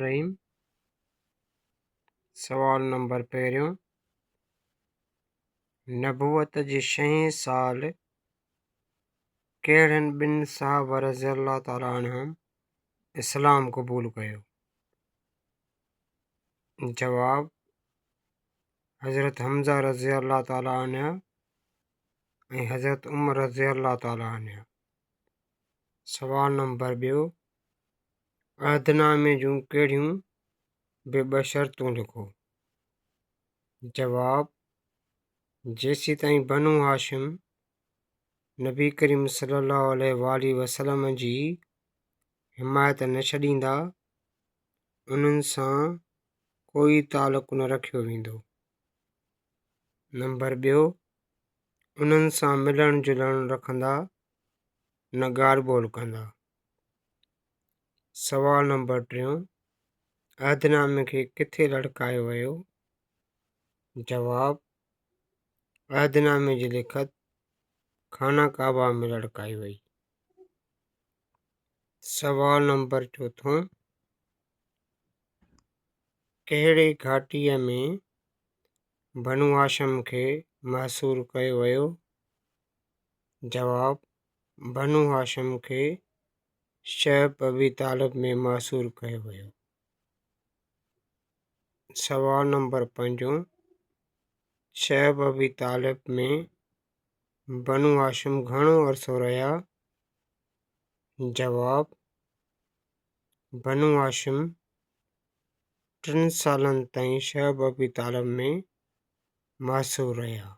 रहीम। सवाल नंबर पहिरियों, नबूवत जे 6 साल कहिड़नि ॿिनि सहाबा रज़ियल्लाहु ताला अन्हुम इस्लाम क़बूल कयो? जवाब, हज़रत हमज़ा रज़ियल्लाहु ताला अन्हु ऐं हज़रत उमर रज़ियल्लाहु ताला अन्हु। सवाल नंबर ॿियो, अहदनामे जूं कहिड़ियूं बि 2 शर्तूं लिखो? जवाब, जेसी ताईं बनु हाशिम नबी करीम सल्लल्लाहु अलैहि वसल्लम जी हिमायत न छॾींदा, उन्हनि सां कोई तालुक़ न रखियो वेंदो। नंबर ॿियो, उन्हनि सां मिलणु जुलणु रखंदा, न ॻाल्हि ॿोल कंदा। सवाल नंबर टियों, अहदनामे खे किथे लड़कायो वियो? जवाब, अहदनामे जी लिखत खाना काबा में लड़काई वई। सवाल नंबर चौथों, कहिड़े घाटीअ में बनु हाशिम खे महसूर कयो वियो? जवाब, बनु हाशिम खे शैब अबी तालिब में महसूर कयो वियो। सवाल नंबर 5, शैब अबी तालिब में बनु हाशिम घणो अरसो रहिया? जवाब, बनु हाशिम 3 सालनि ताईं शैब अबी तालिब में महसूर रहिया।